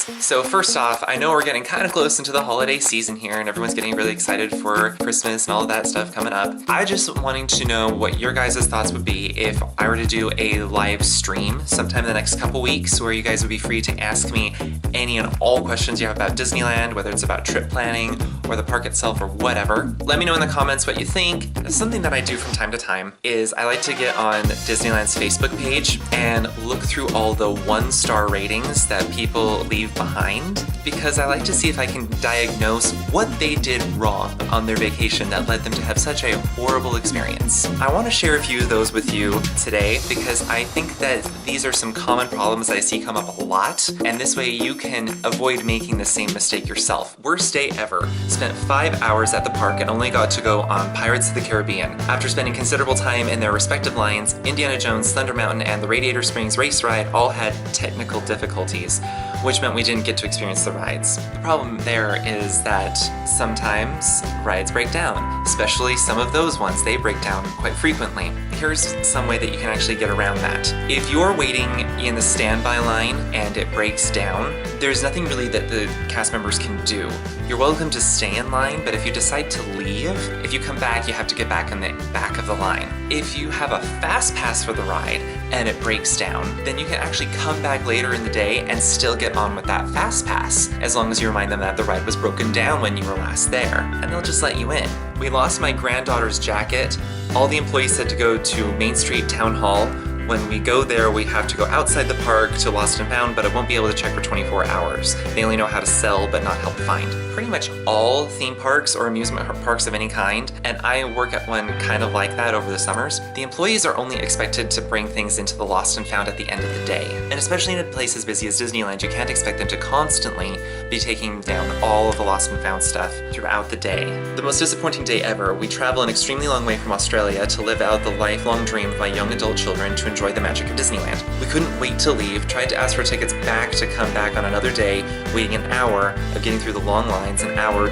So first off, I know we're getting kind of close into the holiday season here and everyone's getting really excited for Christmas and all of that stuff coming up. I just wanting to know what your guys' thoughts would be if I were to do a live stream sometime in the next couple weeks where you guys would be free to ask me any and all questions you have about Disneyland, whether it's about trip planning or the park itself or whatever. Let me know in the comments what you think. Something that I do from time to time is I like to get on Disneyland's Facebook page and look through all the 1-star ratings that people leave behind, because I like to see if I can diagnose what they did wrong on their vacation that led them to have such a horrible experience. I want to share a few of those with you today because I think that these are some common problems that I see come up a lot, and this way you can avoid making the same mistake yourself. Worst day ever. Spent 5 hours at the park and only got to go on Pirates of the Caribbean. After spending considerable time in their respective lines, Indiana Jones, Thunder Mountain, and the Radiator Springs race ride all had technical difficulties, which meant we didn't get to experience the rides. The problem there is that sometimes rides break down, especially some of those ones. They break down quite frequently. Here's some way that you can actually get around that. If you're waiting in the standby line and it breaks down, there's nothing really that the cast members can do. You're welcome to stay in line, but if you decide to leave, if you come back, you have to get back in the back of the line. If you have a fast pass for the ride and it breaks down, then you can actually come back later in the day and still get on with that fast pass, as long as you remind them that the ride was broken down when you were last there, and they'll just let you in. We lost my granddaughter's jacket. All the employees said to go to Main Street Town Hall. When we go there, we have to go outside the park to Lost and Found, but I won't be able to check for 24 hours. They only know how to sell, but not help find. Pretty much all theme parks or amusement parks of any kind, and I work at one kind of like that over the summers, the employees are only expected to bring things into the Lost and Found at the end of the day. And especially in a place as busy as Disneyland, you can't expect them to constantly be taking down all of the Lost and Found stuff throughout the day. The most disappointing day ever, we travel an extremely long way from Australia to live out the lifelong dream of my young adult children to enjoy the magic of Disneyland. We couldn't wait to leave, tried to ask for tickets back to come back on another day, waiting an hour of getting through the long lines, an hour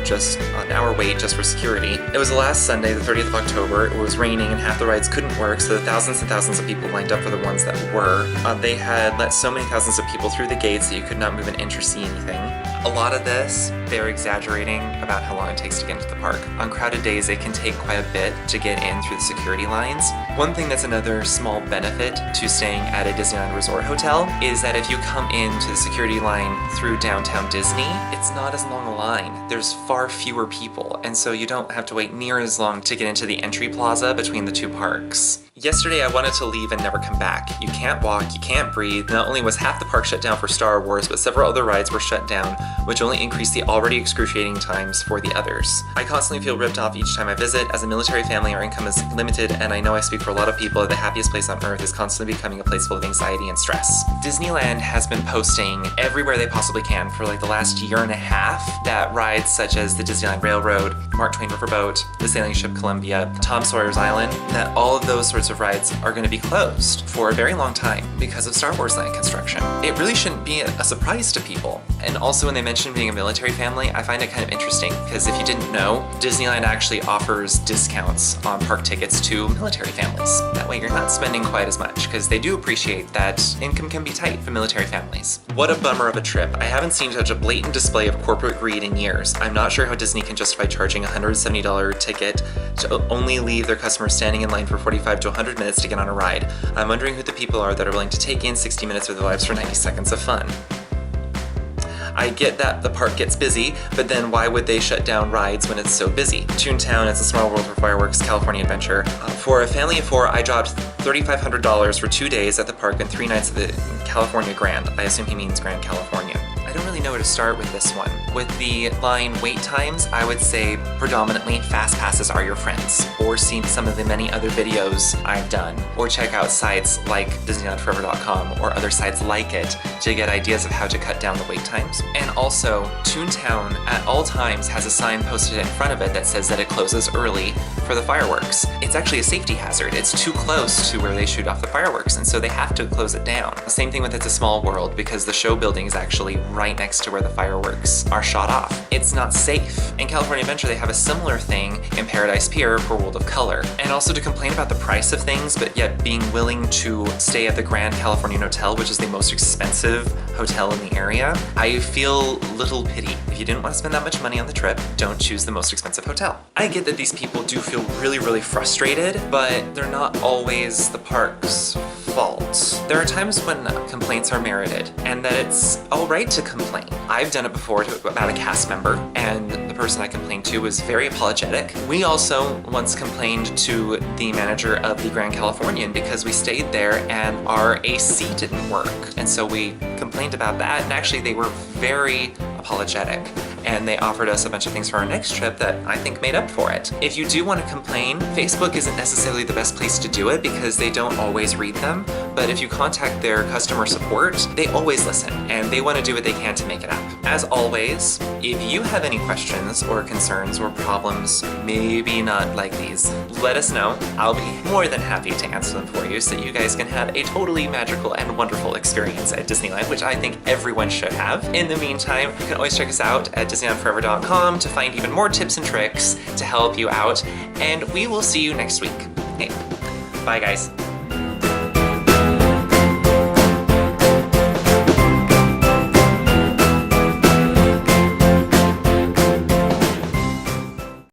wait just for security. It was the last Sunday, the 30th of October. It was raining and half the rides couldn't work, so the thousands and thousands of people lined up for the ones that were. They had let so many thousands of people through the gates that you could not move an inch or see anything. A lot of this, they're exaggerating about how long it takes to get into the park. On crowded days, it can take quite a bit to get in through the security lines. One thing that's another small benefit to staying at a Disneyland Resort hotel is that if you come into the security line through downtown Disney, it's not as long a line. There's far fewer people, and so you don't have to wait near as long to get into the entry plaza between the two parks. Yesterday I wanted to leave and never come back. You can't walk, you can't breathe. Not only was half the park shut down for Star Wars, but several other rides were shut down, which only increased the already excruciating times for the others. I constantly feel ripped off each time I visit. As a military family, our income is limited, and I know I speak for a lot of people that the happiest place on earth is constantly becoming a place full of anxiety and stress. Disneyland has been posting everywhere they possibly can for like the last year and a half that rides such as the Disneyland Railroad, Mark Twain Riverboat, the sailing ship Columbia, Tom Sawyer's Island, that all of those sorts of rides are going to be closed for a very long time because of Star Wars land construction. It really shouldn't be a surprise to people. And also when they mention being a military family, I find it kind of interesting because if you didn't know, Disneyland actually offers discounts on park tickets to military families. That way you're not spending quite as much because they do appreciate that income can be tight for military families. What a bummer of a trip. I haven't seen such a blatant display of corporate greed in years. I'm not sure how Disney can justify charging a $170 ticket to only leave their customers standing in line for 45 to 100 minutes to get on a ride. I'm wondering who the people are that are willing to take in 60 minutes of their lives for 90 seconds of fun. I get that the park gets busy, but then why would they shut down rides when it's so busy? Toontown, it's a small world for fireworks, California Adventure. For a family of 4, I dropped $3,500 for 2 days at the park and 3 nights at the California Grand. I assume he means Grand California. I don't really know where to start with this one. With the line wait times, I would say predominantly fast passes are your friends, or see some of the many other videos I've done, or check out sites like DisneylandForever.com or other sites like it to get ideas of how to cut down the wait times. And also, Toontown at all times has a sign posted in front of it that says that it closes early for the fireworks. It's actually a safety hazard. It's too close to where they shoot off the fireworks, and so they have to close it down. Same thing with It's a Small World, because the show building is actually right next to where the fireworks are shot off. It's not safe. In California Adventure, they have a similar thing in Paradise Pier for World of Color. And also to complain about the price of things, but yet being willing to stay at the Grand Californian Hotel, which is the most expensive hotel in the area, I feel little pity. If you didn't want to spend that much money on the trip, don't choose the most expensive hotel. I get that these people do feel really, really frustrated, but they're not always the park's fault. There are times when complaints are merited and that it's all right to complain. I've done it before about a cast member, and the person I complained to was very apologetic. We also once complained to the manager of the Grand Californian because we stayed there and our AC didn't work. And so we complained about that, and actually they were very apologetic, and they offered us a bunch of things for our next trip that I think made up for it. If you do want to complain, Facebook isn't necessarily the best place to do it because they don't always read them, but if you contact their customer support, they always listen, and they want to do what they can to make it up. As always, if you have any questions or concerns or problems, maybe not like these, let us know. I'll be more than happy to answer them for you so you guys can have a totally magical and wonderful experience at Disneyland, which I think everyone should have. In the meantime, you can always check us out at DisneylandForever.com to find even more tips and tricks to help you out, and we will see you next week. Okay, bye guys.